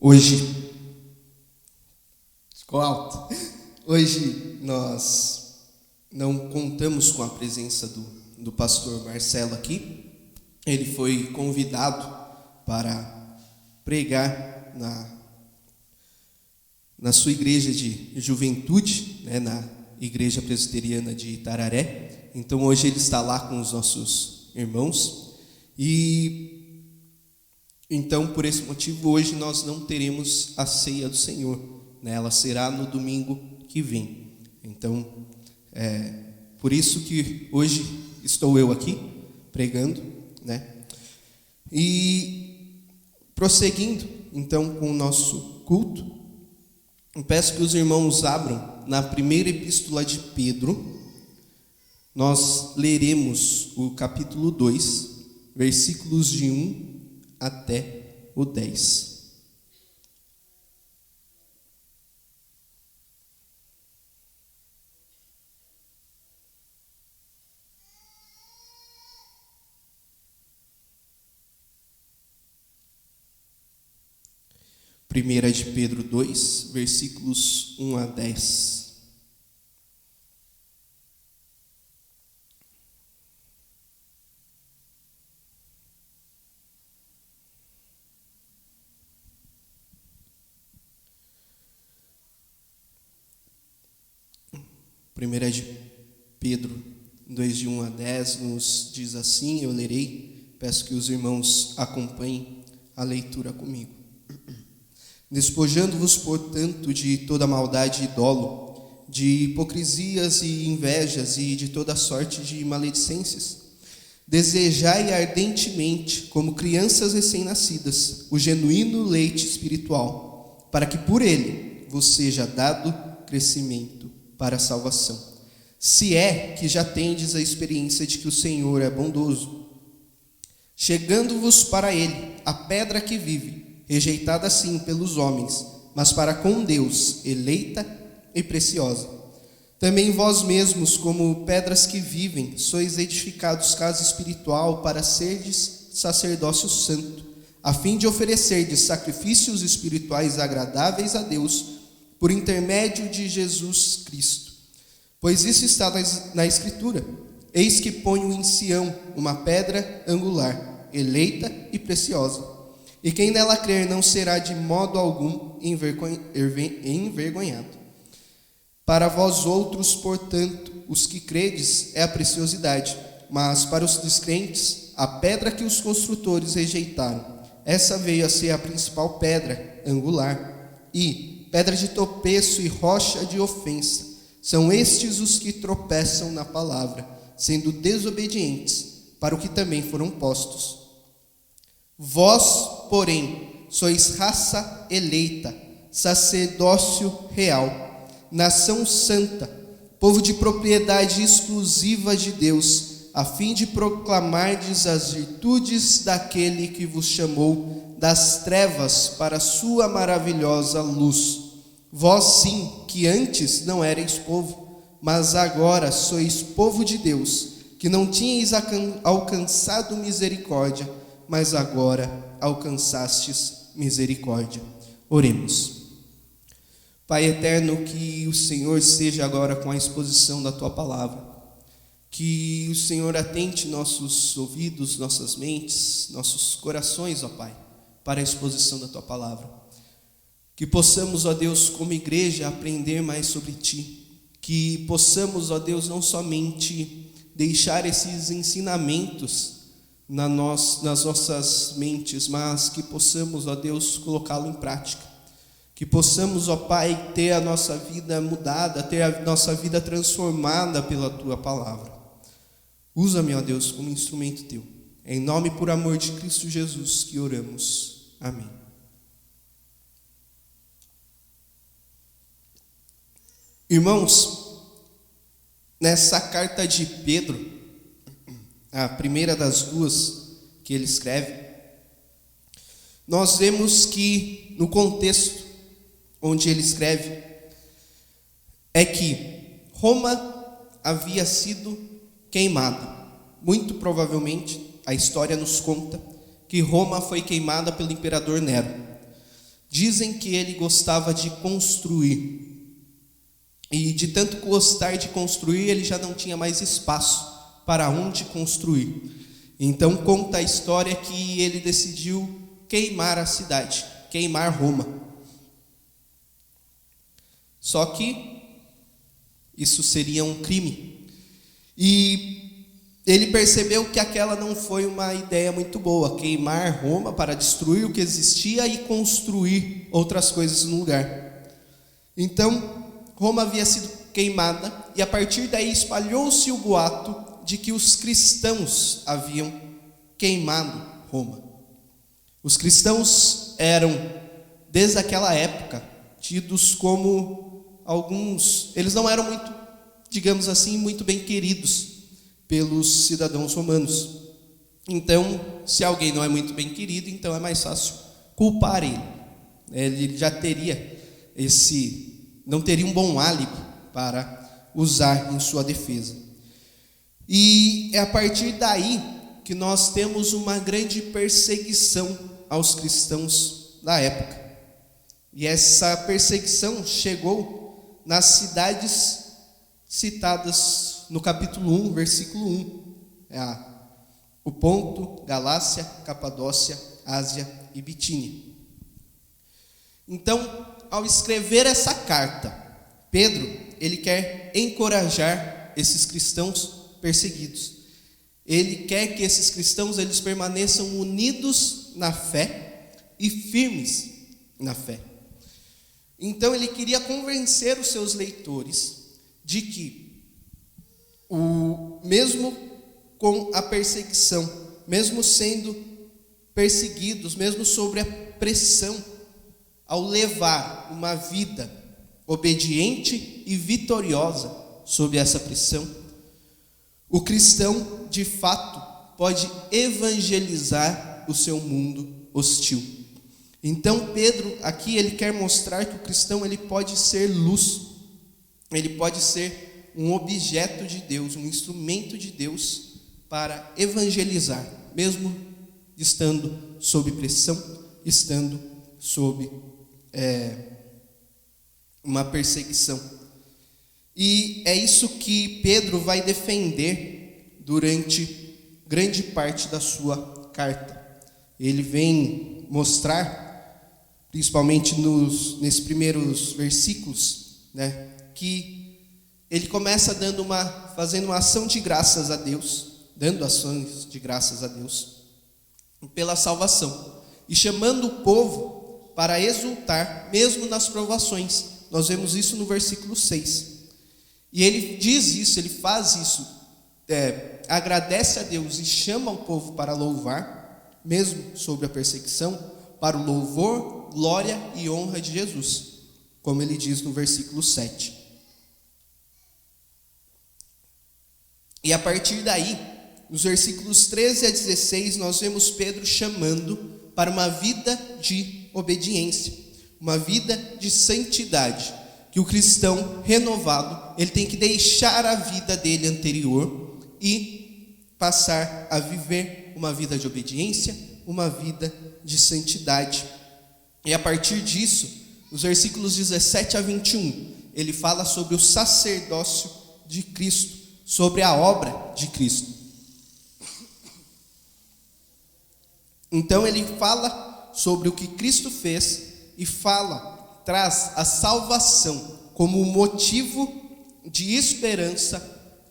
Hoje, ficou alto. Hoje nós não contamos com a presença do pastor Marcelo aqui. Ele foi convidado para pregar na sua igreja de juventude, na igreja presbiteriana de Itararé. Então hoje ele está lá com os nossos irmãos e então, por esse motivo, hoje nós não teremos a ceia do Senhor, Ela será no domingo que vem. Então, por isso que hoje estou eu aqui, pregando, E prosseguindo, então, com o nosso culto, eu peço que os irmãos abram na primeira epístola de Pedro. Nós leremos o capítulo 2, versículos de 1 até o 10. Primeira de Pedro 2, versículos 1 a 10. Primeira de Pedro 2, de 1 a 10, nos diz assim, eu lerei, peço que os irmãos acompanhem a leitura comigo. Despojando-vos, portanto, de toda maldade e dolo, de hipocrisias e invejas e de toda sorte de maledicências, desejai ardentemente, como crianças recém-nascidas, o genuíno leite espiritual, para que por ele vos seja dado crescimento para a salvação, se é que já tendes a experiência de que o Senhor é bondoso. Chegando-vos para ele, a pedra que vive, rejeitada sim pelos homens, mas para com Deus, eleita e preciosa. Também vós mesmos, como pedras que vivem, sois edificados casa espiritual para serdes sacerdócio santo, a fim de oferecerdes sacrifícios espirituais agradáveis a Deus, por intermédio de Jesus Cristo. Pois isso está na Escritura: eis que ponho em Sião uma pedra angular, eleita e preciosa, e quem nela crer não será de modo algum envergonhado. Para vós outros, portanto, os que credes, é a preciosidade, mas para os descrentes, a pedra que os construtores rejeitaram, essa veio a ser a principal pedra angular, e pedra de tropeço e rocha de ofensa. São estes os que tropeçam na palavra, sendo desobedientes para o que também foram postos. Vós, porém, sois raça eleita, sacerdócio real, nação santa, povo de propriedade exclusiva de Deus, a fim de proclamardes as virtudes daquele que vos chamou das trevas para a sua maravilhosa luz. Vós sim, que antes não erais povo, mas agora sois povo de Deus, que não tinhais alcançado misericórdia, mas agora alcançastes misericórdia. Oremos. Pai eterno, que o Senhor seja agora com a exposição da Tua palavra, que o Senhor atente nossos ouvidos, nossas mentes, nossos corações, ó Pai, para a exposição da Tua palavra. Que possamos, ó Deus, como igreja, aprender mais sobre Ti. Que possamos, ó Deus, não somente deixar esses ensinamentos nas nossas mentes, mas que possamos, ó Deus, colocá-lo em prática. Que possamos, ó Pai, ter a nossa vida mudada, ter a nossa vida transformada pela Tua palavra. Usa-me, ó Deus, como instrumento Teu. Em nome e por amor de Cristo Jesus que oramos. Amém. Irmãos, nessa carta de Pedro, a primeira das duas que ele escreve, nós vemos que no contexto onde ele escreve, é que Roma havia sido queimada. Muito provavelmente, a história nos conta que Roma foi queimada pelo imperador Nero. Dizem que ele gostava de construir. E de tanto gostar de construir, ele já não tinha mais espaço para onde construir. Então conta a história que ele decidiu queimar a cidade, queimar Roma. Só que isso seria um crime. E ele percebeu que aquela não foi uma ideia muito boa, queimar Roma para destruir o que existia e construir outras coisas no lugar. Então, Roma havia sido queimada e a partir daí espalhou-se o boato de que os cristãos haviam queimado Roma. Os cristãos eram, desde aquela época, tidos como eles não eram muito, digamos assim, muito bem queridos pelos cidadãos romanos. Então, se alguém não é muito bem querido, então é mais fácil culpar ele. Ele já teria não teria um bom álibi para usar em sua defesa. E é a partir daí que nós temos uma grande perseguição aos cristãos da época. E essa perseguição chegou nas cidades citadas no capítulo 1, versículo 1. O Ponto, Galácia, Capadócia, Ásia e Bitínia. Então, ao escrever essa carta, Pedro, ele quer encorajar esses cristãos perseguidos. Ele quer que esses cristãos eles permaneçam unidos na fé e firmes na fé. Então ele queria convencer os seus leitores de que, mesmo com a perseguição, mesmo sendo perseguidos, mesmo sobre a pressão, ao levar uma vida obediente e vitoriosa sob essa pressão, o cristão, de fato, pode evangelizar o seu mundo hostil. Então Pedro, aqui, ele quer mostrar que o cristão ele pode ser luz, ele pode ser um objeto de Deus, um instrumento de Deus para evangelizar, mesmo estando sob pressão, estando sob uma perseguição. E é isso que Pedro vai defender durante grande parte da sua carta. Ele vem mostrar, principalmente nesses primeiros versículos, que ele começa fazendo uma ação de graças a Deus, dando ações de graças a Deus pela salvação, e chamando o povo para exultar mesmo nas provações. Nós vemos isso no versículo 6. E ele diz isso, ele faz isso, agradece a Deus e chama o povo para louvar, mesmo sob a perseguição, para o louvor, glória e honra de Jesus, como ele diz no versículo 7. E a partir daí, nos versículos 13 a 16, nós vemos Pedro chamando para uma vida de obediência, uma vida de santidade, que o cristão renovado, ele tem que deixar a vida dele anterior e passar a viver uma vida de obediência, uma vida de santidade. E a partir disso, nos versículos 17 a 21, ele fala sobre o sacerdócio de Cristo, sobre a obra de Cristo. Então ele fala sobre o que Cristo fez e traz a salvação como motivo de esperança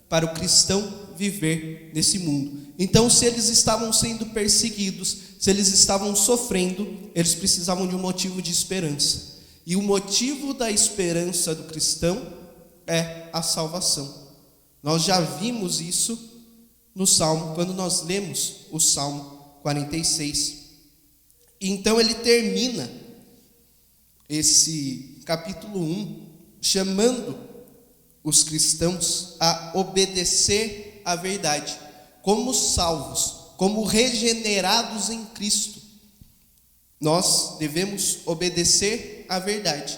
para o cristão viver nesse mundo. Então, se eles estavam sendo perseguidos, se eles estavam sofrendo, eles precisavam de um motivo de esperança. E o motivo da esperança do cristão é a salvação. Nós já vimos isso no Salmo, quando nós lemos o Salmo 46. Então ele termina esse capítulo 1 chamando os cristãos a obedecer à verdade, como salvos, como regenerados em Cristo. Nós devemos obedecer à verdade,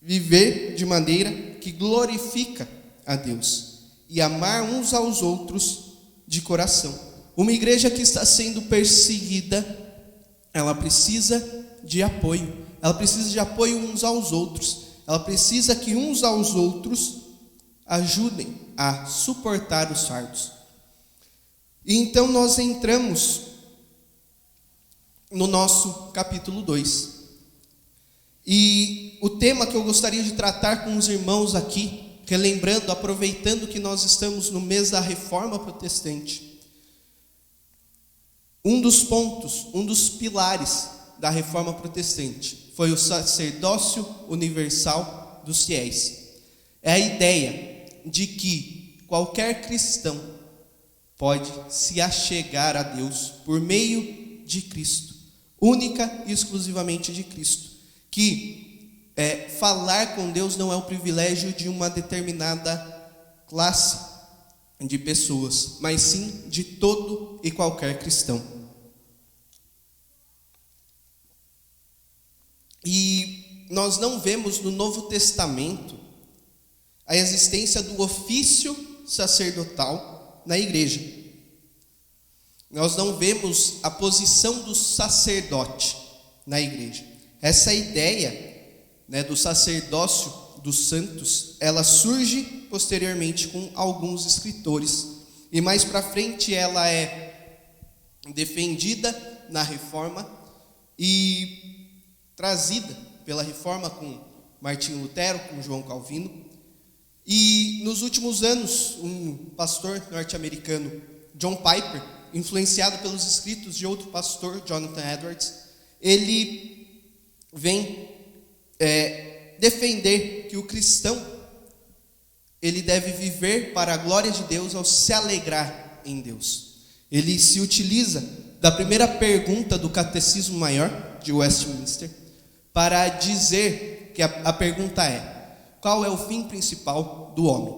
viver de maneira que glorifica a Deus e amar uns aos outros de coração. Uma igreja que está sendo perseguida, ela precisa de apoio. Ela precisa de apoio uns aos outros. Ela precisa que uns aos outros ajudem a suportar os fardos. E então nós entramos no nosso capítulo 2. E o tema que eu gostaria de tratar com os irmãos aqui, relembrando, aproveitando que nós estamos no mês da Reforma Protestante, um dos pontos, um dos pilares da Reforma Protestante foi o sacerdócio universal dos fiéis. É a ideia de que qualquer cristão pode se achegar a Deus por meio de Cristo, única e exclusivamente de Cristo. Que falar com Deus não é o privilégio de uma determinada classe de pessoas, mas sim de todo e qualquer cristão. E nós não vemos no Novo Testamento a existência do ofício sacerdotal na igreja. Nós não vemos a posição do sacerdote na igreja. Essa ideia, do sacerdócio dos santos, ela surge posteriormente com alguns escritores. E mais para frente ela é defendida na Reforma e trazida pela Reforma com Martinho Lutero, com João Calvino. E nos últimos anos, um pastor norte-americano, John Piper, influenciado pelos escritos de outro pastor, Jonathan Edwards, ele vem defender que o cristão ele deve viver para a glória de Deus ao se alegrar em Deus. Ele se utiliza da primeira pergunta do Catecismo Maior de Westminster para dizer que a pergunta é: qual é o fim principal do homem?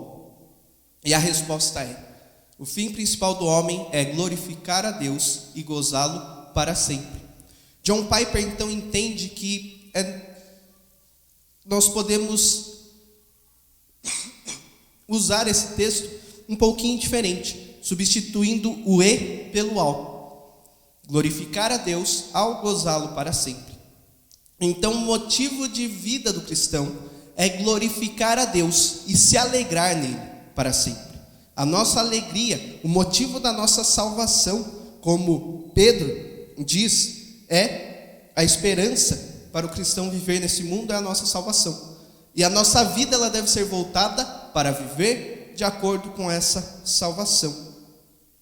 E a resposta é: o fim principal do homem é glorificar a Deus e gozá-lo para sempre. John Piper então entende que nós podemos usar esse texto um pouquinho diferente, substituindo o e pelo ao. Glorificar a Deus ao gozá-lo para sempre. Então o motivo de vida do cristão é glorificar a Deus e se alegrar nele para sempre. A nossa alegria, o motivo da nossa salvação, como Pedro diz, é a esperança para o cristão viver nesse mundo, é a nossa salvação. E a nossa vida ela deve ser voltada para viver de acordo com essa salvação.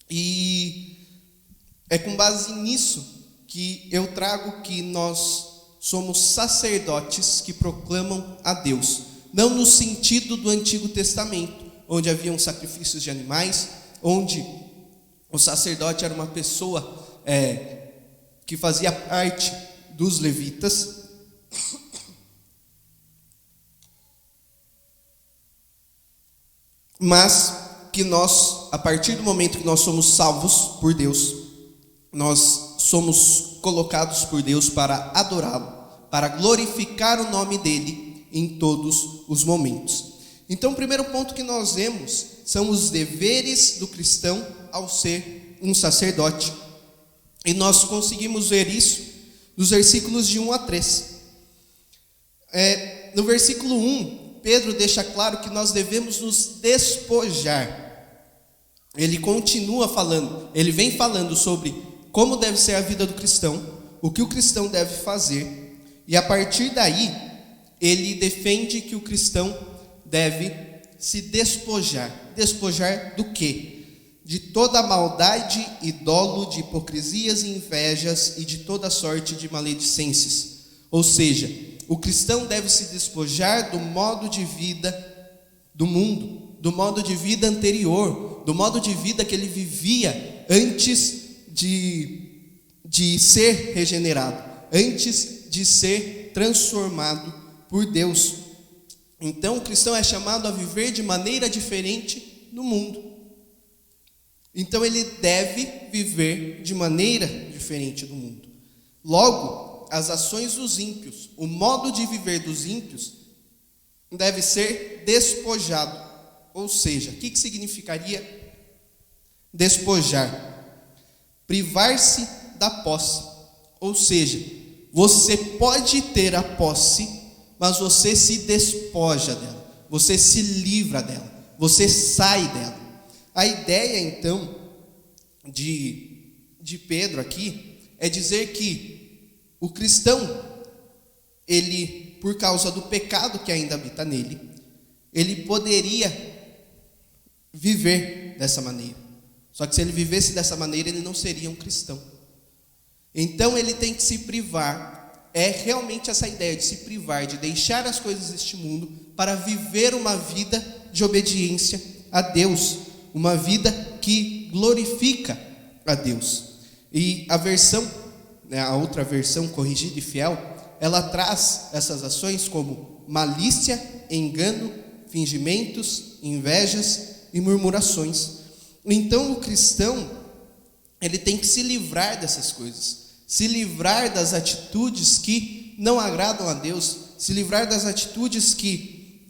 E é com base nisso que eu trago que nós somos sacerdotes que proclamam a Deus. Não no sentido do Antigo Testamento, onde haviam sacrifícios de animais, onde o sacerdote era uma pessoa que fazia parte dos levitas, mas que nós, a partir do momento que nós somos salvos por Deus, nós somos colocados por Deus para adorá-lo, para glorificar o nome dele em todos os momentos. Então, o primeiro ponto que nós vemos são os deveres do cristão ao ser um sacerdote. E nós conseguimos ver isso nos versículos de 1 a 3. No versículo 1, Pedro deixa claro que nós devemos nos despojar. Ele continua falando, ele vem falando sobre como deve ser a vida do cristão, o que o cristão deve fazer, e a partir daí, ele defende que o cristão deve se despojar. Despojar do quê? De toda maldade e dolo, de hipocrisias e invejas e de toda sorte de maledicências. Ou seja, o cristão deve se despojar do modo de vida do mundo, do modo de vida anterior, do modo de vida que ele vivia antes de ser regenerado, antes de ser transformado por Deus. Então o cristão é chamado a viver de maneira diferente no mundo. Então ele deve viver de maneira diferente do mundo. Logo, as ações dos ímpios, o modo de viver dos ímpios deve ser despojado. Ou seja, o que significaria despojar? Privar-se da posse. Ou seja, você pode ter a posse, mas você se despoja dela, você se livra dela, você sai dela. A ideia, então, de Pedro aqui é dizer que o cristão, ele, por causa do pecado que ainda habita nele, ele poderia viver dessa maneira. Só que se ele vivesse dessa maneira, ele não seria um cristão. Então ele tem que se privar. É realmente essa ideia de se privar, de deixar as coisas deste mundo para viver uma vida de obediência a Deus, uma vida que glorifica a Deus. E a versão, a outra versão, Corrigida e Fiel, ela traz essas ações como malícia, engano, fingimentos, invejas e murmurações. Então o cristão, ele tem que se livrar dessas coisas, se livrar das atitudes que não agradam a Deus, se livrar das atitudes que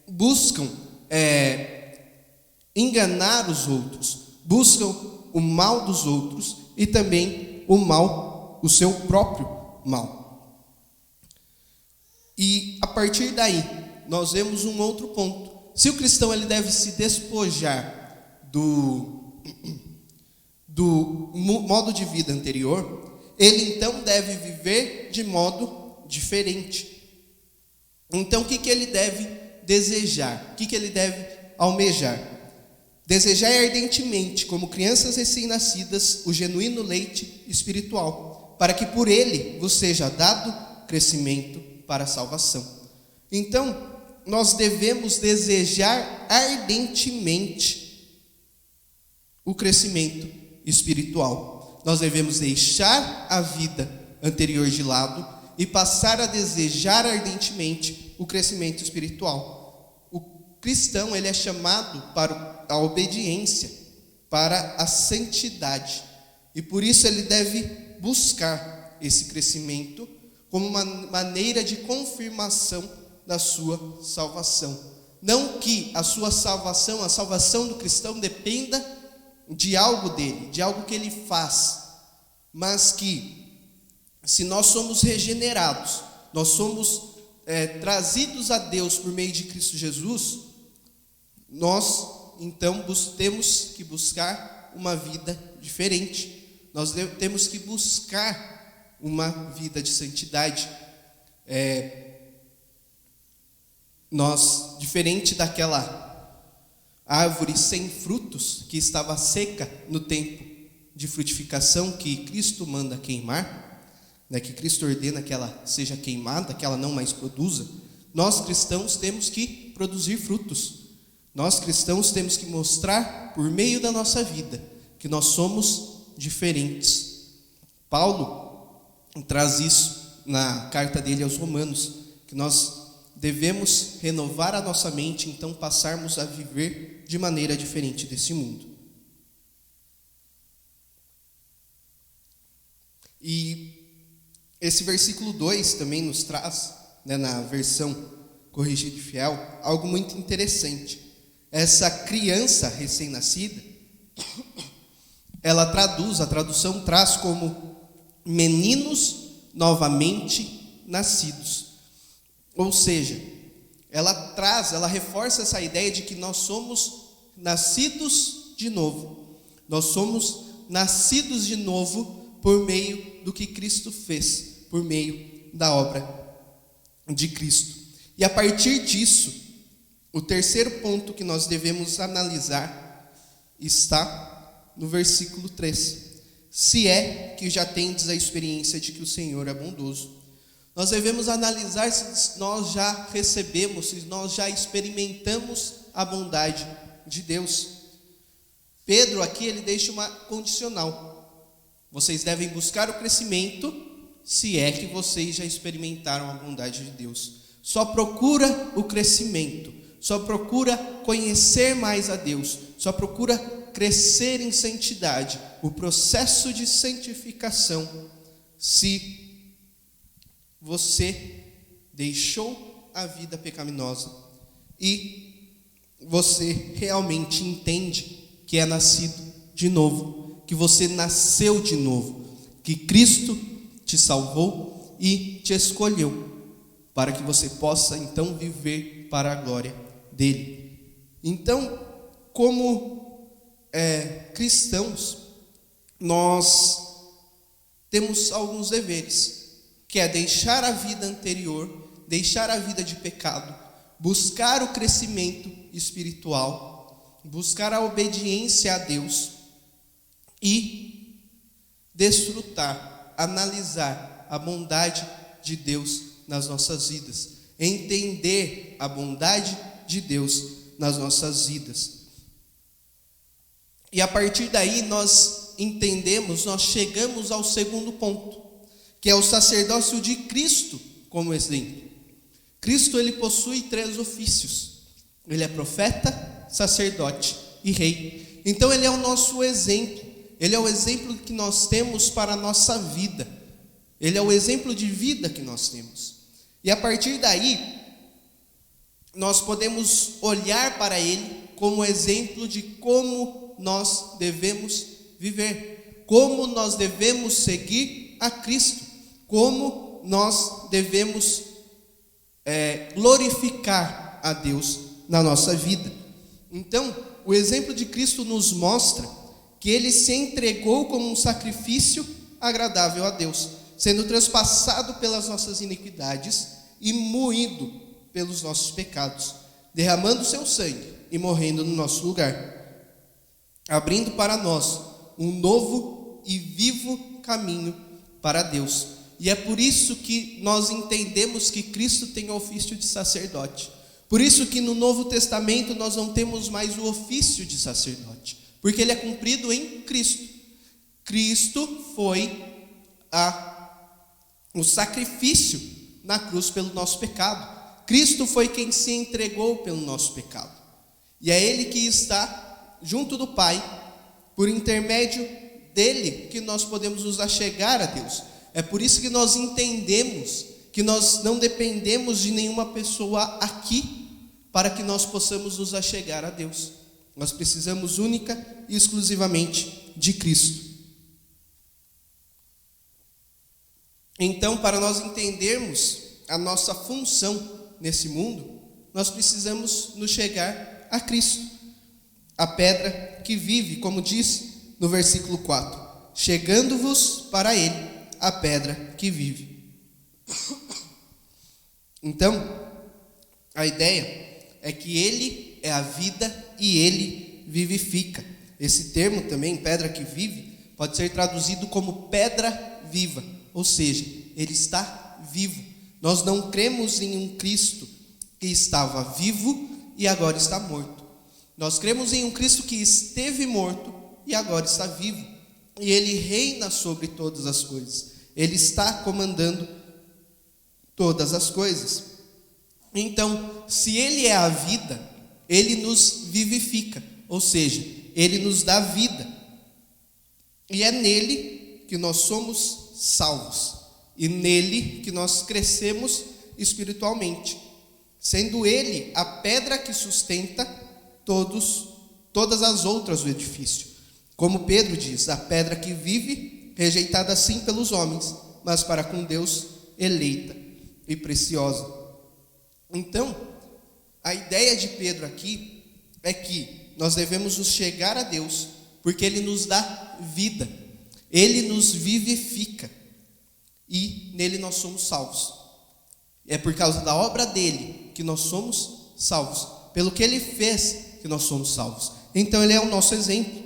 buscam enganar os outros, buscam o mal dos outros e também o seu próprio mal. E a partir daí, nós vemos um outro ponto. Se o cristão ele deve se despojar do modo de vida anterior, ele então deve viver de modo diferente. Então o que ele deve desejar? O que ele deve almejar? Desejar ardentemente, como crianças recém-nascidas, o genuíno leite espiritual, para que por ele vos seja dado crescimento para a salvação. Então, nós devemos desejar ardentemente o crescimento espiritual. Nós devemos deixar a vida anterior de lado e passar a desejar ardentemente o crescimento espiritual. O cristão, ele é chamado para a obediência, para a santidade. E por isso ele deve buscar esse crescimento como uma maneira de confirmação da sua salvação. Não que a sua salvação, a salvação do cristão dependa de algo dele, de algo que ele faz, mas que se nós somos regenerados, nós somos trazidos a Deus por meio de Cristo Jesus, nós então temos que buscar uma vida diferente, nós temos que buscar uma vida de santidade. Nós, diferente daquela árvore sem frutos que estava seca no tempo de frutificação que Cristo manda queimar, que Cristo ordena que ela seja queimada, que ela não mais produza, nós cristãos temos que produzir frutos. Nós cristãos temos que mostrar por meio da nossa vida que nós somos diferentes. Paulo traz isso na carta dele aos Romanos, que nós devemos renovar a nossa mente, então passarmos a viver de maneira diferente desse mundo. E esse versículo 2 também nos traz, na versão Corrigida e Fiel, algo muito interessante. Essa criança recém-nascida, a tradução traz como meninos novamente nascidos. Ou seja, ela reforça essa ideia de que nós somos nascidos de novo. Nós somos nascidos de novo por meio do que Cristo fez, por meio da obra de Cristo. E a partir disso, o terceiro ponto que nós devemos analisar está no versículo 3. Se é que já tendes a experiência de que o Senhor é bondoso. Nós devemos analisar se nós já recebemos, se nós já experimentamos a bondade de Deus. Pedro aqui, ele deixa uma condicional. Vocês devem buscar o crescimento, se é que vocês já experimentaram a bondade de Deus. Só procura o crescimento, só procura conhecer mais a Deus, só procura crescer em santidade, o processo de santificação, se você deixou a vida pecaminosa e você realmente entende que é nascido de novo, que você nasceu de novo, que Cristo te salvou e te escolheu, para que você possa então viver para a glória dele. Então, como cristãos, nós temos alguns deveres, que é deixar a vida anterior, deixar a vida de pecado, buscar o crescimento espiritual, buscar a obediência a Deus e desfrutar, analisar a bondade de Deus nas nossas vidas, entender a bondade de Deus nas nossas vidas. E a partir daí nós entendemos, nós chegamos ao segundo ponto, que é o sacerdócio de Cristo como exemplo. Cristo, ele possui 3 ofícios. Ele é profeta, sacerdote e rei. Então ele é o nosso exemplo. Ele é o exemplo que nós temos para a nossa vida. Ele é o exemplo de vida que nós temos. E a partir daí, nós podemos olhar para ele como exemplo de como nós devemos viver, como nós devemos seguir a Cristo, como nós devemos glorificar a Deus na nossa vida. Então, o exemplo de Cristo nos mostra que ele se entregou como um sacrifício agradável a Deus, sendo transpassado pelas nossas iniquidades e moído pelos nossos pecados, derramando seu sangue e morrendo no nosso lugar, abrindo para nós um novo e vivo caminho para Deus. E é por isso que nós entendemos que Cristo tem o ofício de sacerdote. Por isso que no Novo Testamento nós não temos mais o ofício de sacerdote, porque ele é cumprido em Cristo. Cristo foi o sacrifício na cruz pelo nosso pecado. Cristo foi quem se entregou pelo nosso pecado. E é ele que está junto do Pai, por intermédio dele que nós podemos nos achegar a Deus. É por isso que nós entendemos que nós não dependemos de nenhuma pessoa aqui para que nós possamos nos achegar a Deus. Nós precisamos única e exclusivamente de Cristo. Então, para nós entendermos a nossa função nesse mundo, nós precisamos nos chegar a Cristo, a pedra que vive, como diz no versículo 4, chegando-vos para ele, a pedra que vive. Então, a ideia é que ele é a vida e ele vivifica. Esse termo também, pedra que vive, pode ser traduzido como pedra viva, ou seja, ele está vivo. Nós não cremos em um Cristo que estava vivo e agora está morto. Nós cremos em um Cristo que esteve morto e agora está vivo. E ele reina sobre todas as coisas. Ele está comandando todas as coisas. Então, se ele é a vida, ele nos vivifica, ou seja, ele nos dá vida. E é nele que nós somos salvos, e nele que nós crescemos espiritualmente, sendo ele a pedra que sustenta todas as outras do edifício. Como Pedro diz, a pedra que vive, rejeitada sim pelos homens, mas para com Deus eleita e preciosa. Então, a ideia de Pedro aqui é que nós devemos nos chegar a Deus, porque ele nos dá vida, ele nos vivifica, e nele nós somos salvos. É por causa da obra dele que nós somos salvos, pelo que ele fez que nós somos salvos. Então ele é o nosso exemplo,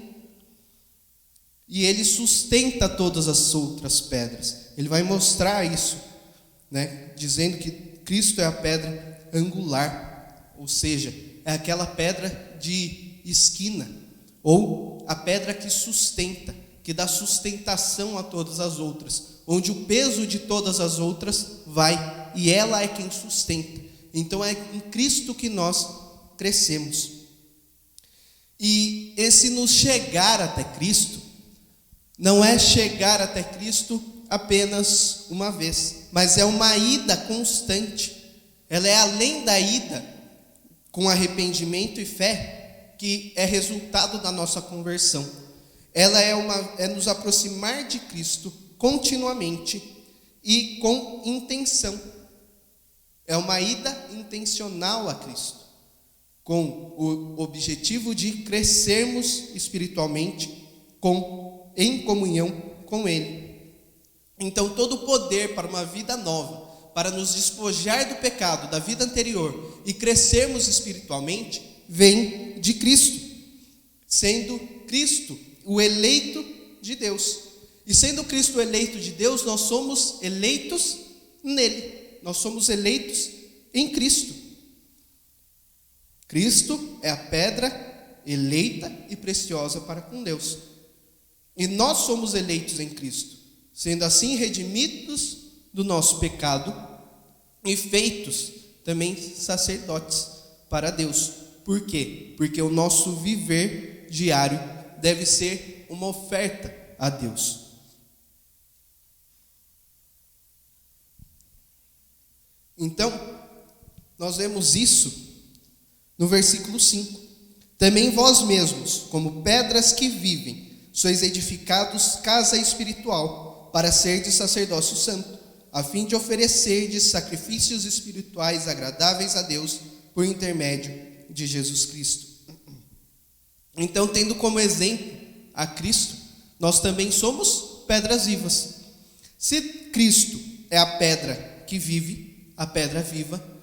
e ele sustenta todas as outras pedras. Ele vai mostrar isso, dizendo que Cristo é a pedra angular, ou seja, é aquela pedra de esquina, ou a pedra que sustenta, que dá sustentação a todas as outras, onde o peso de todas as outras vai, e ela é quem sustenta. Então é em Cristo que nós crescemos. E esse nos chegar até Cristo, não é chegar até Cristo apenas uma vez, mas é uma ida constante. Ela é além da ida com arrependimento e fé, que é resultado da nossa conversão. Ela é nos aproximar de Cristo continuamente, e com intenção. É uma ida intencional a Cristo, com o objetivo de crescermos espiritualmente em comunhão com Ele. Então, todo o poder para uma vida nova, para nos despojar do pecado da vida anterior e crescermos espiritualmente, vem de Cristo, sendo Cristo o eleito de Deus. E sendo Cristo o eleito de Deus, nós somos eleitos nele. Nós somos eleitos em Cristo. Cristo é a pedra eleita e preciosa para com Deus. E nós somos eleitos em Cristo, sendo assim redimidos do nosso pecado e feitos também sacerdotes para Deus. Por quê? Porque o nosso viver diário deve ser uma oferta a Deus. Então, nós vemos isso no versículo 5. Também vós mesmos, como pedras que vivem, sois edificados casa espiritual, para serdes sacerdócio santo, a fim de oferecerdes sacrifícios espirituais agradáveis a Deus, por intermédio de Jesus Cristo. Então, tendo como exemplo a Cristo, nós também somos pedras vivas. Se Cristo é a pedra que vive, a pedra viva,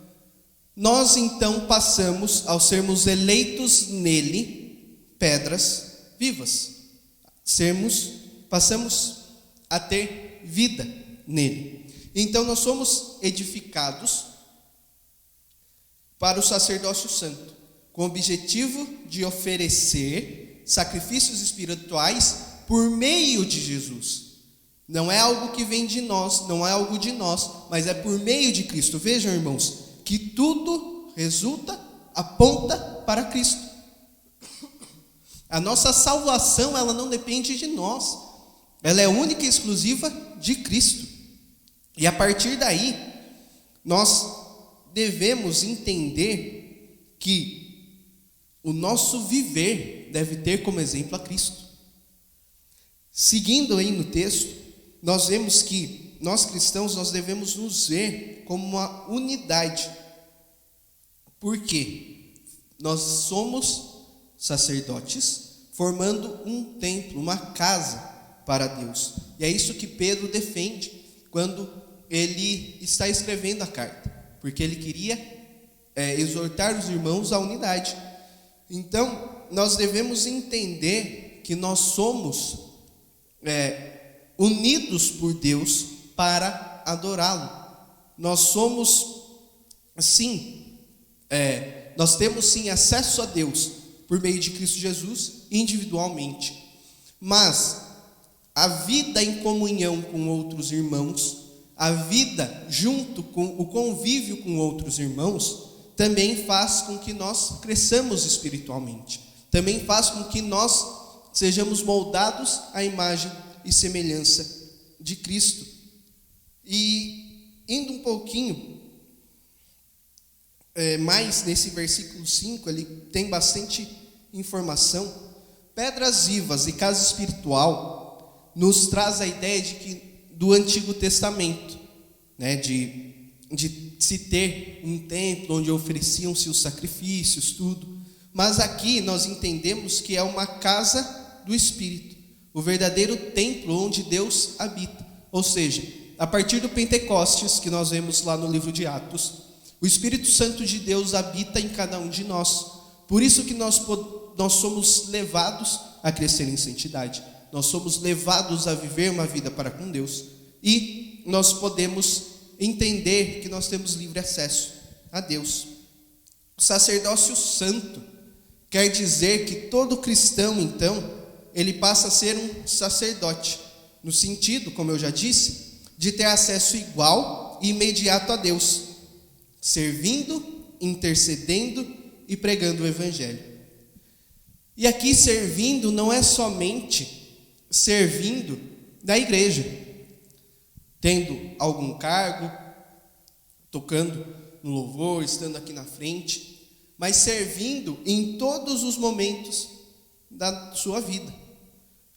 nós então passamos, ao sermos eleitos nele, pedras vivas. Passamos a ter vida nele. Então nós somos edificados para o sacerdócio santo, com o objetivo de oferecer sacrifícios espirituais por meio de Jesus. Não é algo que vem de nós, não é algo de nós, mas é por meio de Cristo. Vejam, irmãos, que tudo aponta para Cristo. A nossa salvação, ela não depende de nós. Ela é única e exclusiva de Cristo. E a partir daí, nós devemos entender que o nosso viver deve ter como exemplo a Cristo. Seguindo aí no texto, nós vemos que nós cristãos, nós devemos nos ver como uma unidade. Por quê? Nós somos sacerdotes, formando um templo, uma casa para Deus. E é isso que Pedro defende quando ele está escrevendo a carta, porque ele queria exortar os irmãos à unidade. Então, nós devemos entender que nós somos unidos por Deus para adorá-lo. Nós somos, sim, nós temos sim acesso a Deus por meio de Cristo Jesus individualmente, mas a vida em comunhão com outros irmãos, a vida junto com o convívio com outros irmãos, também faz com que nós cresçamos espiritualmente, também faz com que nós sejamos moldados à imagem e semelhança de Cristo. E indo um pouquinho mais nesse versículo 5, ele tem bastante informação. Pedras vivas e casa espiritual nos traz a ideia do Antigo Testamento, né, de se ter um templo onde ofereciam-se os sacrifícios, tudo. Mas aqui nós entendemos que é uma casa do Espírito, o verdadeiro templo onde Deus habita. Ou seja, a partir do Pentecostes, que nós vemos lá no livro de Atos, o Espírito Santo de Deus habita em cada um de nós. Por isso que nós somos levados a crescer em santidade. Nós somos levados a viver uma vida para com Deus. E nós podemos entender que nós temos livre acesso a Deus. O sacerdócio santo quer dizer que todo cristão, então, ele passa a ser um sacerdote, no sentido, como eu já disse, de ter acesso igual e imediato a Deus, servindo, intercedendo e pregando o Evangelho. E aqui servindo não é somente servindo na igreja, tendo algum cargo, tocando no louvor, estando aqui na frente, mas servindo em todos os momentos da sua vida.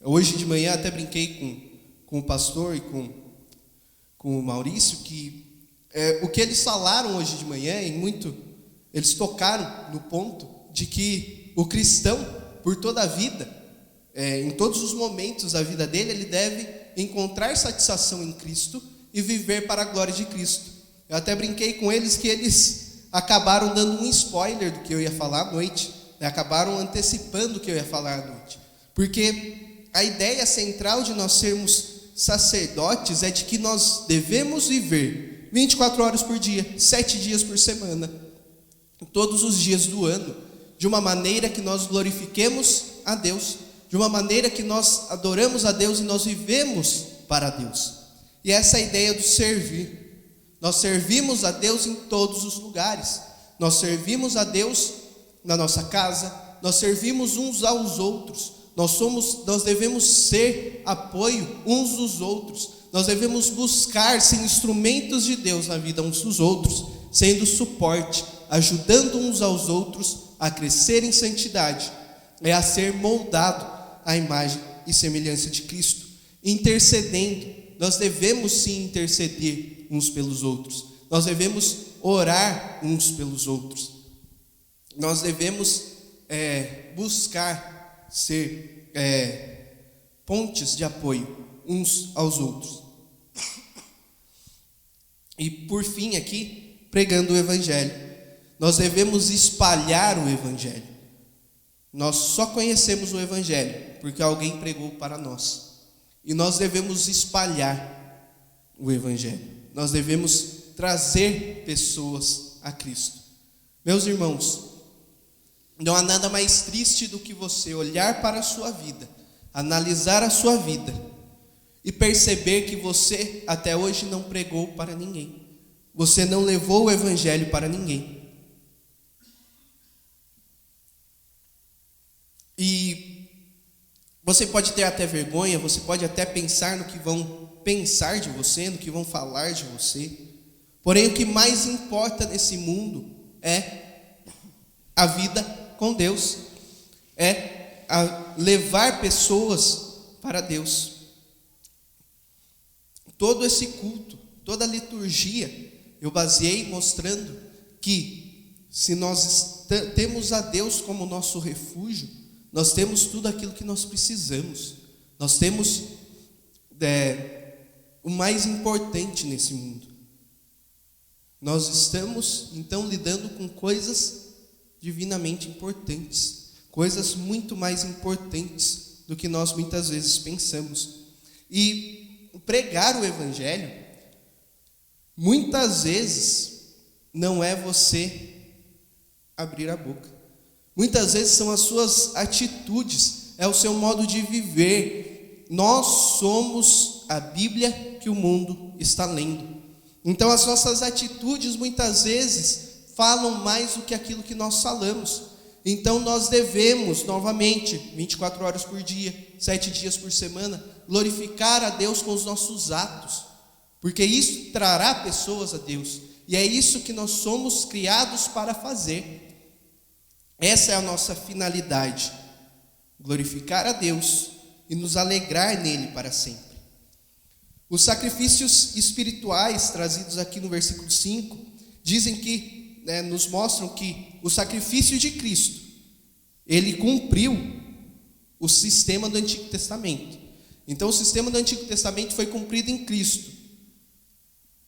Hoje de manhã até brinquei com o pastor e com o Maurício que o que eles falaram hoje de manhã, eles tocaram no ponto de que o cristão, por toda a vida, em todos os momentos da vida dele, ele deve encontrar satisfação em Cristo e viver para a glória de Cristo. Eu até brinquei com eles que eles acabaram dando um spoiler do que eu ia falar à noite, né? Acabaram antecipando o que eu ia falar à noite, porque a ideia central de nós sermos sacerdotes é de que nós devemos viver 24 horas por dia, 7 dias por semana, todos os dias do ano, de uma maneira que nós glorifiquemos a Deus, de uma maneira que nós adoramos a Deus e nós vivemos para Deus. E essa é a ideia do servir. Nós servimos a Deus em todos os lugares. Nós servimos a Deus na nossa casa, nós servimos uns aos outros. Nós devemos ser apoio uns dos outros. Nós devemos buscar ser instrumentos de Deus na vida uns dos outros, sendo suporte, ajudando uns aos outros a crescer em santidade, a ser moldado à imagem e semelhança de Cristo. Intercedendo, nós devemos sim interceder uns pelos outros. Nós devemos orar uns pelos outros. Nós devemos buscar ser pontes de apoio uns aos outros. E por fim aqui, pregando o Evangelho. Nós devemos espalhar o Evangelho. Nós só conhecemos o Evangelho porque alguém pregou para nós. E nós devemos espalhar o Evangelho. Nós devemos trazer pessoas a Cristo. Meus irmãos, não há nada mais triste do que você olhar para a sua vida, analisar a sua vida e perceber que você até hoje não pregou para ninguém. Você não levou o Evangelho para ninguém. E você pode ter até vergonha, você pode até pensar no que vão pensar de você, no que vão falar de você. Porém, o que mais importa nesse mundo é a vida com Deus, é levar pessoas para Deus. Todo esse culto, toda a liturgia, eu baseei mostrando que se nós temos a Deus como nosso refúgio, nós temos tudo aquilo que nós precisamos. Nós temos o mais importante nesse mundo. Nós estamos, então, lidando com coisas divinamente importantes, coisas muito mais importantes do que nós muitas vezes pensamos. E pregar o Evangelho, muitas vezes, não é você abrir a boca. Muitas vezes são as suas atitudes, é o seu modo de viver. Nós somos a Bíblia que o mundo está lendo. Então as nossas atitudes muitas vezes falam mais do que aquilo que nós falamos. Então nós devemos, novamente, 24 horas por dia, 7 dias por semana, glorificar a Deus com os nossos atos, porque isso trará pessoas a Deus, e é isso que nós somos criados para fazer. Essa é a nossa finalidade, glorificar a Deus e nos alegrar nele para sempre. Os sacrifícios espirituais trazidos aqui no versículo 5 dizem que, nos mostram que o sacrifício de Cristo, ele cumpriu o sistema do Antigo Testamento. Então o sistema do Antigo Testamento foi cumprido em Cristo.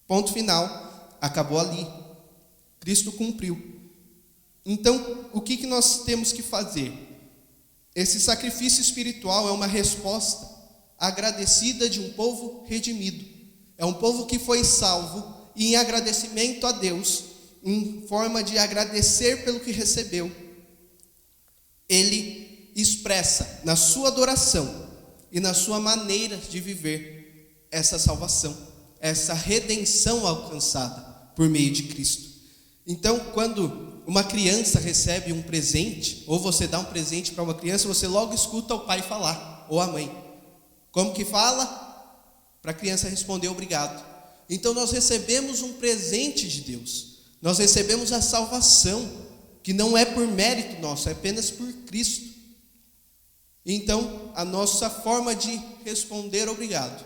Ponto final, acabou ali. Cristo cumpriu. Então, o que nós temos que fazer? Esse sacrifício espiritual é uma resposta agradecida de um povo redimido. É um povo que foi salvo e em agradecimento a Deus, em forma de agradecer pelo que recebeu, ele expressa na sua adoração e na sua maneira de viver essa salvação, essa redenção alcançada por meio de Cristo. Então, quando uma criança recebe um presente, ou você dá um presente para uma criança, você logo escuta o pai falar, ou a mãe. Como que fala? Para a criança responder obrigado. Então nós recebemos um presente de Deus. Nós recebemos a salvação, que não é por mérito nosso, é apenas por Cristo. Então a nossa forma de responder obrigado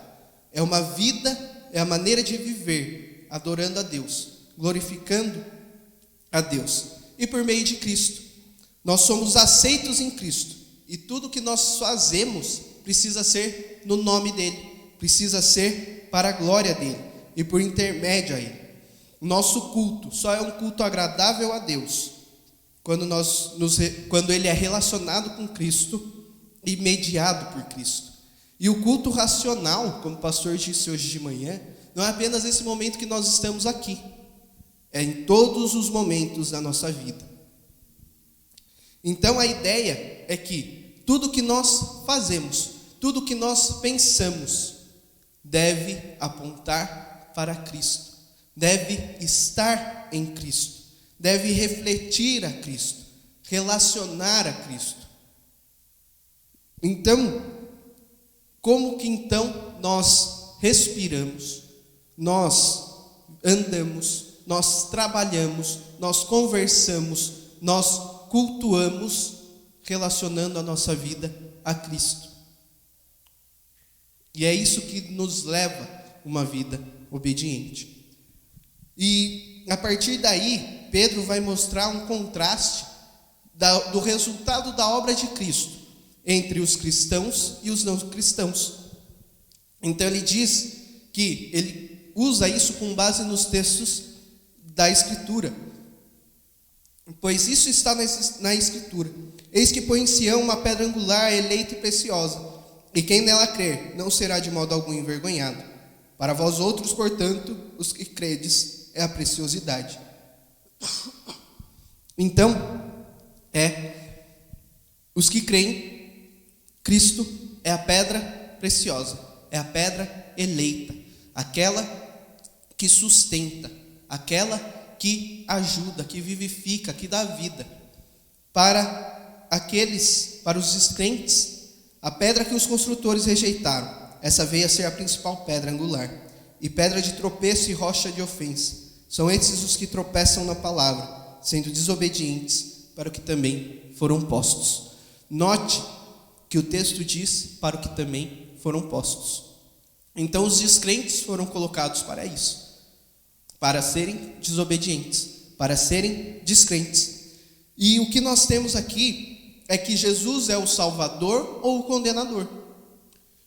é uma vida é a maneira de viver, adorando a Deus, glorificando a Deus. E por meio de Cristo, nós somos aceitos em Cristo. E tudo que nós fazemos precisa ser no nome dele, precisa ser para a glória dele e por intermédio a ele. O nosso culto só é um culto agradável a Deus quando ele é relacionado com Cristo e mediado por Cristo. E o culto racional, como o pastor disse hoje de manhã, não é apenas nesse momento que nós estamos aqui, é em todos os momentos da nossa vida. Então a ideia é que tudo que nós fazemos, tudo que nós pensamos, deve apontar para Cristo, deve estar em Cristo, deve refletir a Cristo, relacionar a Cristo. Então, como que então nós respiramos, nós andamos, nós trabalhamos, nós conversamos, nós cultuamos, relacionando a nossa vida a Cristo? E é isso que nos leva uma vida obediente. E a partir daí, Pedro vai mostrar um contraste do resultado da obra de Cristo entre os cristãos e os não cristãos. Então ele diz que ele usa isso com base nos textos da Escritura. Pois isso está na Escritura: eis que põe em Sião uma pedra angular, eleita e preciosa, e quem nela crer não será de modo algum envergonhado. Para vós outros, portanto, os que credes, é a preciosidade. Então, os que creem, Cristo é a pedra preciosa, é a pedra eleita, aquela que sustenta, aquela que ajuda, que vivifica, que dá vida. Para os descrentes, a pedra que os construtores rejeitaram, essa veio a ser a principal pedra angular, e pedra de tropeço e rocha de ofensa. São esses os que tropeçam na palavra, sendo desobedientes para o que também foram postos. Note que o texto diz para o que também foram postos. Então os descrentes foram colocados para isso, para serem desobedientes, para serem descrentes. E o que nós temos aqui é que Jesus é o salvador ou o condenador.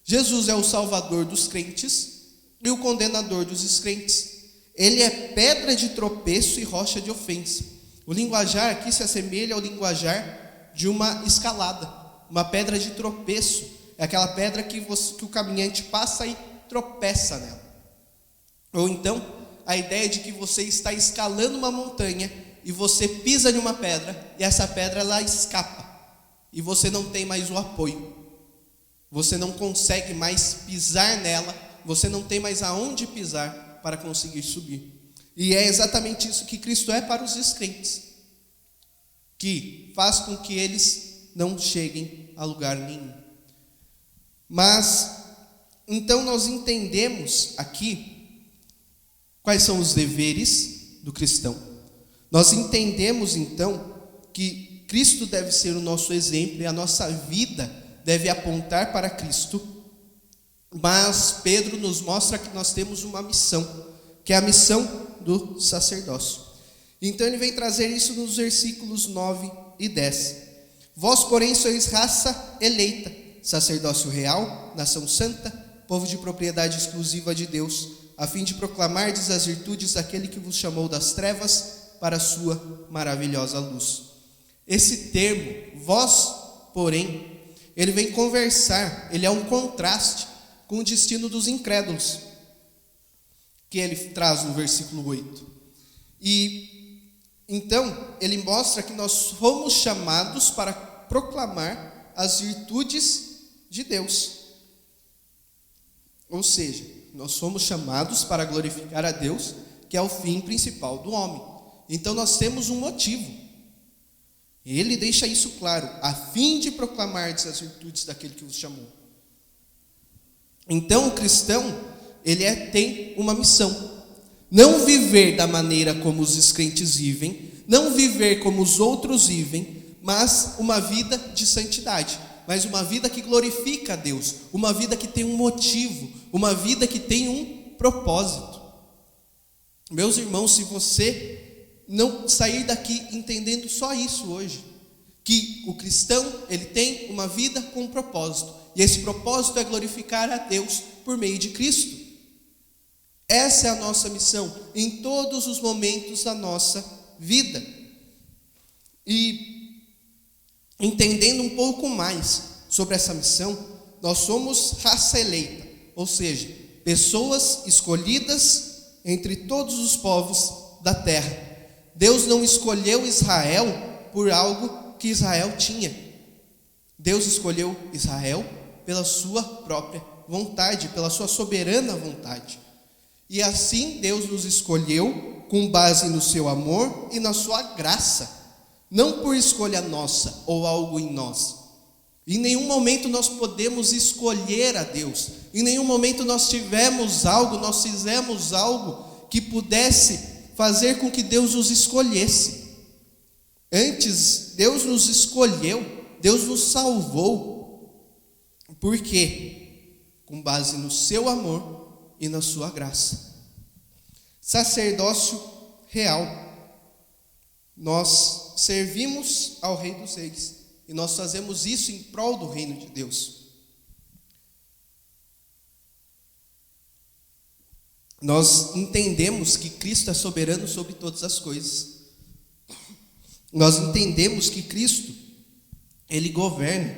Jesus é o salvador dos crentes e o condenador dos descrentes. Ele é pedra de tropeço e rocha de ofensa. O linguajar aqui se assemelha ao linguajar de uma escalada. Uma pedra de tropeço é aquela pedra que o caminhante passa e tropeça nela. Ou então, a ideia de que você está escalando uma montanha e você pisa em uma pedra e essa pedra ela escapa e você não tem mais o apoio. Você não consegue mais pisar nela, você não tem mais aonde pisar para conseguir subir. E é exatamente isso que Cristo é para os descrentes, que faz com que eles não cheguem a lugar nenhum. Mas, então nós entendemos aqui quais são os deveres do cristão. Nós entendemos então que Cristo deve ser o nosso exemplo e a nossa vida deve apontar para Cristo. Mas Pedro nos mostra que nós temos uma missão, que é a missão do sacerdócio. Então ele vem trazer isso nos versículos 9 e 10. Vós, porém, sois raça eleita, sacerdócio real, nação santa, povo de propriedade exclusiva de Deus, a fim de proclamardes as virtudes daquele que vos chamou das trevas para a sua maravilhosa luz. Esse termo, vós, porém, ele vem conversar, ele é um contraste com o destino dos incrédulos, que ele traz no versículo 8. E então, ele mostra que nós fomos chamados para proclamar as virtudes de Deus. Ou seja, nós fomos chamados para glorificar a Deus, que é o fim principal do homem. Então nós temos um motivo. Ele deixa isso claro, a fim de proclamar as virtudes daquele que vos chamou. Então o cristão, ele tem uma missão. Não viver da maneira como os descrentes vivem, não viver como os outros vivem, mas uma vida de santidade, mas uma vida que glorifica a Deus, uma vida que tem um motivo, uma vida que tem um propósito. Meus irmãos, se você não sair daqui entendendo só isso hoje, que o cristão, ele tem uma vida com um propósito, e esse propósito é glorificar a Deus por meio de Cristo. Essa é a nossa missão em todos os momentos da nossa vida. E entendendo um pouco mais sobre essa missão, nós somos raça eleita, ou seja, pessoas escolhidas entre todos os povos da terra. Deus não escolheu Israel por algo que Israel tinha. Deus escolheu Israel pela sua própria vontade, pela sua soberana vontade. E assim Deus nos escolheu com base no seu amor e na sua graça, não por escolha nossa ou algo em nós. Em nenhum momento nós podemos escolher a Deus. Em nenhum momento nós fizemos algo que pudesse fazer com que Deus nos escolhesse. Antes, Deus nos escolheu, Deus nos salvou. Por quê? Com base no seu amor e na sua graça. Sacerdócio real. Nós servimos ao Rei dos Reis e nós fazemos isso em prol do reino de Deus. Nós entendemos que Cristo é soberano sobre todas as coisas. Nós entendemos que Cristo, Ele governa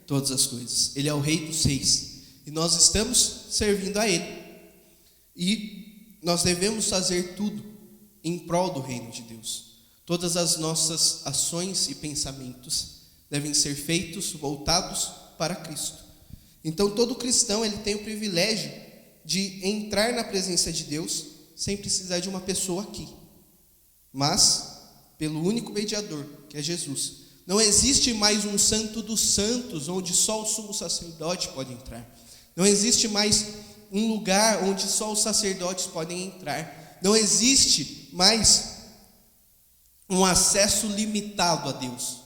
todas as coisas. Ele é o Rei dos Reis. E nós estamos servindo a Ele. E nós devemos fazer tudo em prol do reino de Deus. Todas as nossas ações e pensamentos devem ser feitos, voltados para Cristo. Então todo cristão, ele tem o privilégio de entrar na presença de Deus sem precisar de uma pessoa aqui, mas pelo único mediador, que é Jesus. Não existe mais um santo dos santos, onde só o sumo sacerdote pode entrar. Não existe mais um lugar onde só os sacerdotes podem entrar. Não existe mais um acesso limitado a Deus.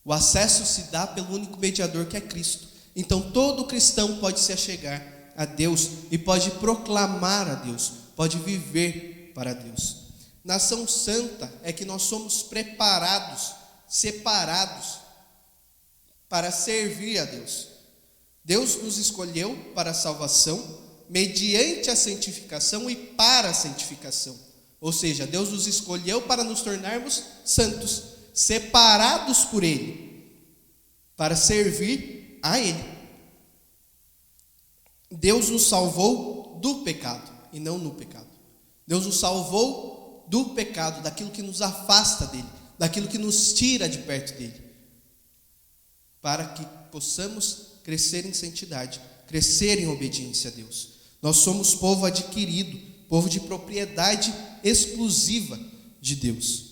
O acesso se dá pelo único mediador, que é Cristo. Então todo cristão pode se achegar a Deus e pode proclamar a Deus, pode viver para Deus. Nação santa é que nós somos preparados, separados para servir a Deus. Deus nos escolheu para a salvação, mediante a santificação e para a santificação. Ou seja, Deus nos escolheu para nos tornarmos santos, separados por Ele, para servir a Ele. Deus nos salvou do pecado e não no pecado. Deus nos salvou do pecado, daquilo que nos afasta dele, daquilo que nos tira de perto dele, para que possamos crescer em santidade, crescer em obediência a Deus. Nós somos povo adquirido, povo de propriedade exclusiva de Deus.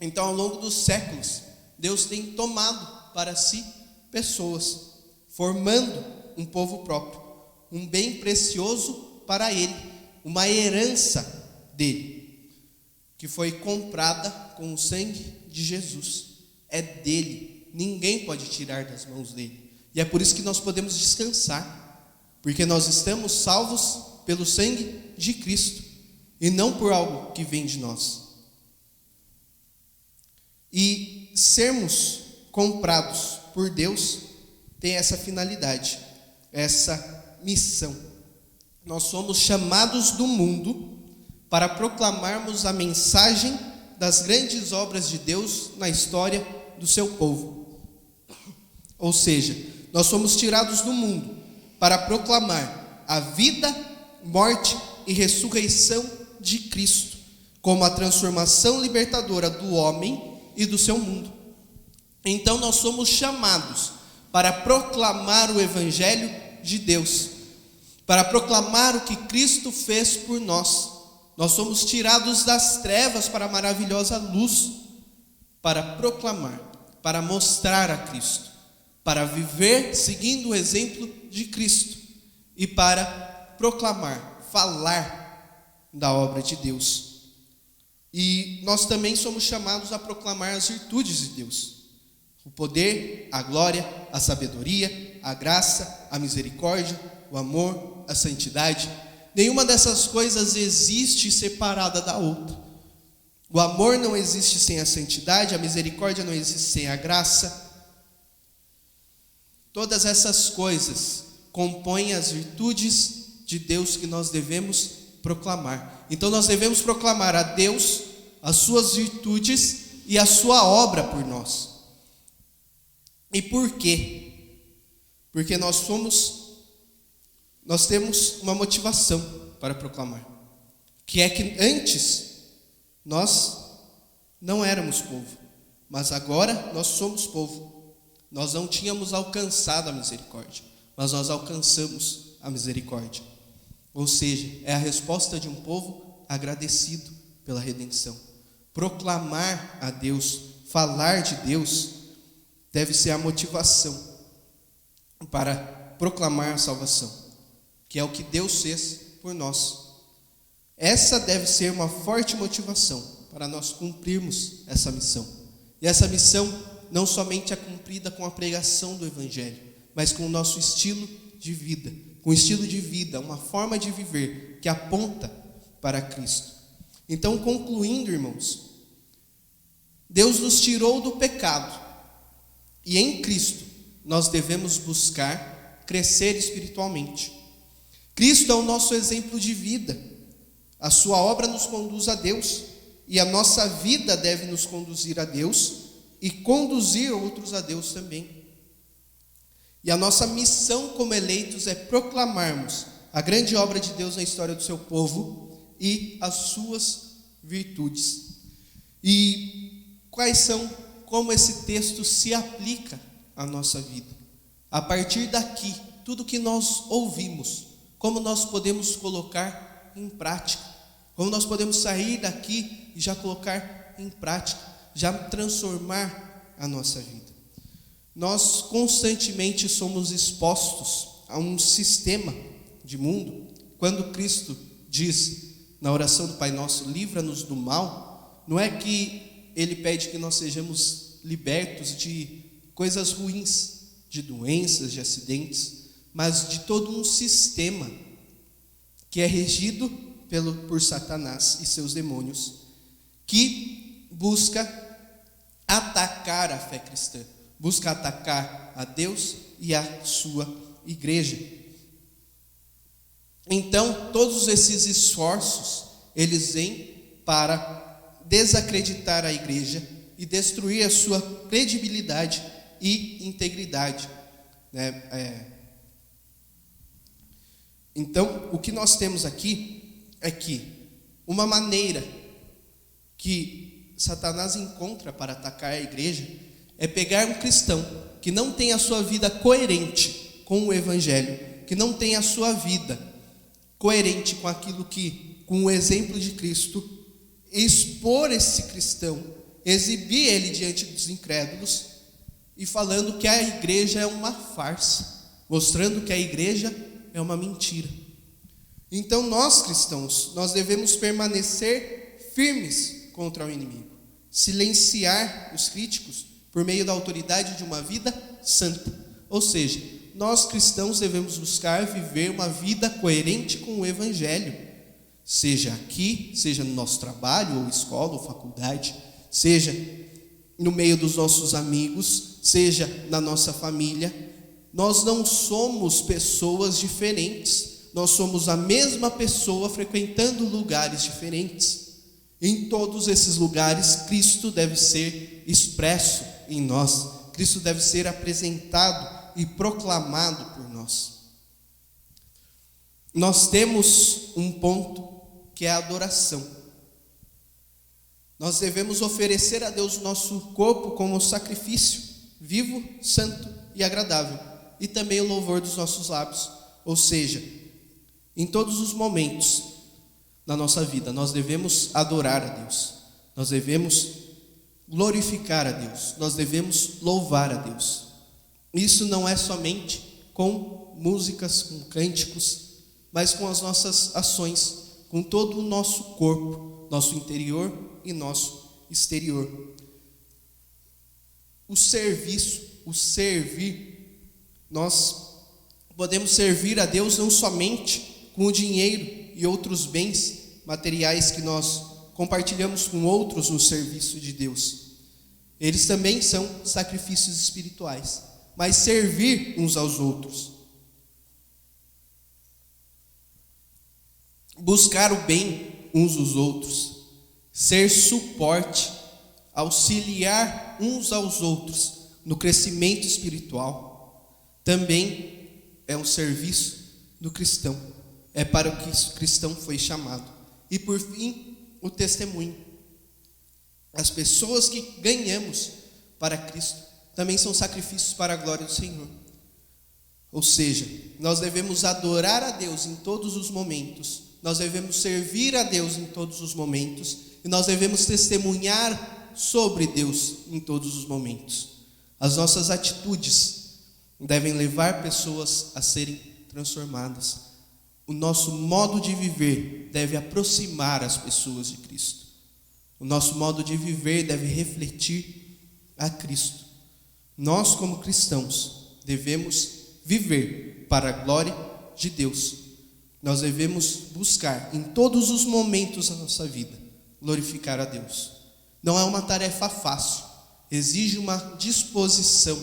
Então, ao longo dos séculos, Deus tem tomado para si pessoas, formando um povo próprio, um bem precioso para Ele, uma herança dele, que foi comprada com o sangue de Jesus. É dele, ninguém pode tirar das mãos dele. E é por isso que nós podemos descansar, porque nós estamos salvos pelo sangue de Cristo, e não por algo que vem de nós. E sermos comprados por Deus tem essa finalidade, essa missão. Nós somos chamados do mundo para proclamarmos a mensagem das grandes obras de Deus na história do seu povo. Ou seja, nós somos tirados do mundo para proclamar a vida, morte e ressurreição de Cristo, como a transformação libertadora do homem e do seu mundo. Então nós somos chamados para proclamar o Evangelho de Deus, para proclamar o que Cristo fez por nós. Nós somos tirados das trevas para a maravilhosa luz, para proclamar, para mostrar a Cristo, para viver seguindo o exemplo de Cristo e para proclamar, falar da obra de Deus. E nós também somos chamados a proclamar as virtudes de Deus: o poder, a glória, a sabedoria, a graça, a misericórdia, o amor, a santidade. Nenhuma dessas coisas existe separada da outra. O amor não existe sem a santidade, a misericórdia não existe sem a graça. Todas essas coisas compõem as virtudes de Deus que nós devemos proclamar. Então nós devemos proclamar a Deus, as suas virtudes e a sua obra por nós. E por quê? Porque nós temos uma motivação para proclamar, que é que antes nós não éramos povo, mas agora nós somos povo. Nós não tínhamos alcançado a misericórdia, mas nós alcançamos a misericórdia. Ou seja, é a resposta de um povo agradecido pela redenção. Proclamar a Deus, falar de Deus, deve ser a motivação para proclamar a salvação, que é o que Deus fez por nós. Essa deve ser uma forte motivação para nós cumprirmos essa missão. E essa missão não somente é cumprida com a pregação do Evangelho, mas com o nosso estilo de vida. Com o estilo de vida, uma forma de viver que aponta para Cristo. Então, concluindo, irmãos, Deus nos tirou do pecado. E em Cristo nós devemos buscar crescer espiritualmente. Cristo é o nosso exemplo de vida. A sua obra nos conduz a Deus, e a nossa vida deve nos conduzir a Deus e conduzir outros a Deus também. E a nossa missão como eleitos é proclamarmos a grande obra de Deus na história do seu povo e as suas virtudes. E como esse texto se aplica à nossa vida? A partir daqui, tudo que nós ouvimos, como nós podemos colocar em prática? Como nós podemos sair daqui e já colocar em prática, já transformar a nossa vida? Nós constantemente somos expostos a um sistema de mundo. Quando Cristo diz na oração do Pai Nosso, livra-nos do mal, não é que Ele pede que nós sejamos libertos de coisas ruins, de doenças, de acidentes, mas de todo um sistema que é regido por Satanás e seus demônios, que busca atacar a fé cristã, busca atacar a Deus e a sua igreja. Então, todos esses esforços, eles vêm para desacreditar a igreja e destruir a sua credibilidade e integridade, né? Então, o que nós temos aqui é que uma maneira que Satanás encontra para atacar a igreja é pegar um cristão que não tem a sua vida coerente com o Evangelho, que não tem a sua vida coerente com aquilo com o exemplo de Cristo, expor esse cristão, exibir ele diante dos incrédulos e falando que a igreja é uma farsa, mostrando que a igreja é uma mentira. Então nós cristãos, nós devemos permanecer firmes contra o inimigo, silenciar os críticos por meio da autoridade de uma vida santa. Ou seja, nós cristãos devemos buscar viver uma vida coerente com o Evangelho, seja aqui, seja no nosso trabalho, ou escola, ou faculdade, seja no meio dos nossos amigos, seja na nossa família. Nós não somos pessoas diferentes, nós somos a mesma pessoa frequentando lugares diferentes. Em todos esses lugares, Cristo deve ser expresso em nós, Cristo deve ser apresentado e proclamado por nós. Nós temos um ponto que é a adoração. Nós devemos oferecer a Deus o nosso corpo como sacrifício vivo, santo e agradável, e também o louvor dos nossos lábios. Ou seja, em todos os momentos da nossa vida, nós devemos adorar a Deus, nós devemos glorificar a Deus, nós devemos louvar a Deus. Isso não é somente com músicas, com cânticos, mas com as nossas ações, com todo o nosso corpo, nosso interior e nosso exterior. O serviço, o servir, nós podemos servir a Deus não somente com o dinheiro e outros bens materiais que nós compartilhamos com outros no serviço de Deus. Eles também são sacrifícios espirituais, mas servir uns aos outros, buscar o bem uns dos outros, ser suporte, auxiliar uns aos outros no crescimento espiritual, também é um serviço do cristão. É para o que o cristão foi chamado. E por fim, o testemunho. As pessoas que ganhamos para Cristo também são sacrifícios para a glória do Senhor. Ou seja, nós devemos adorar a Deus em todos os momentos, nós devemos servir a Deus em todos os momentos, e nós devemos testemunhar sobre Deus em todos os momentos. As nossas atitudes devem levar pessoas a serem transformadas. O nosso modo de viver deve aproximar as pessoas de Cristo. O nosso modo de viver deve refletir a Cristo. Nós, como cristãos, devemos viver para a glória de Deus. Nós devemos buscar em todos os momentos da nossa vida glorificar a Deus. Não é uma tarefa fácil, exige uma disposição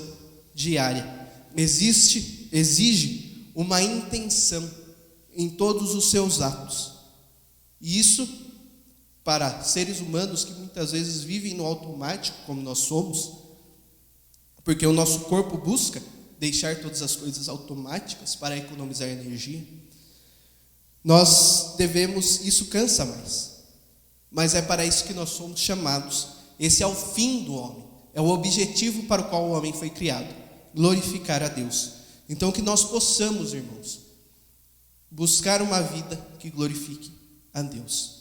diária, exige uma intenção em todos os seus atos. E isso, para seres humanos que muitas vezes vivem no automático, como nós somos, porque o nosso corpo busca deixar todas as coisas automáticas para economizar energia, isso cansa mais. Mas é para isso que nós somos chamados. Esse é o fim do homem, é o objetivo para o qual o homem foi criado, glorificar a Deus. Então que nós possamos, irmãos, buscar uma vida que glorifique a Deus.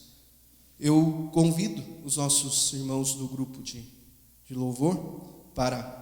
Eu convido os nossos irmãos do grupo de louvor para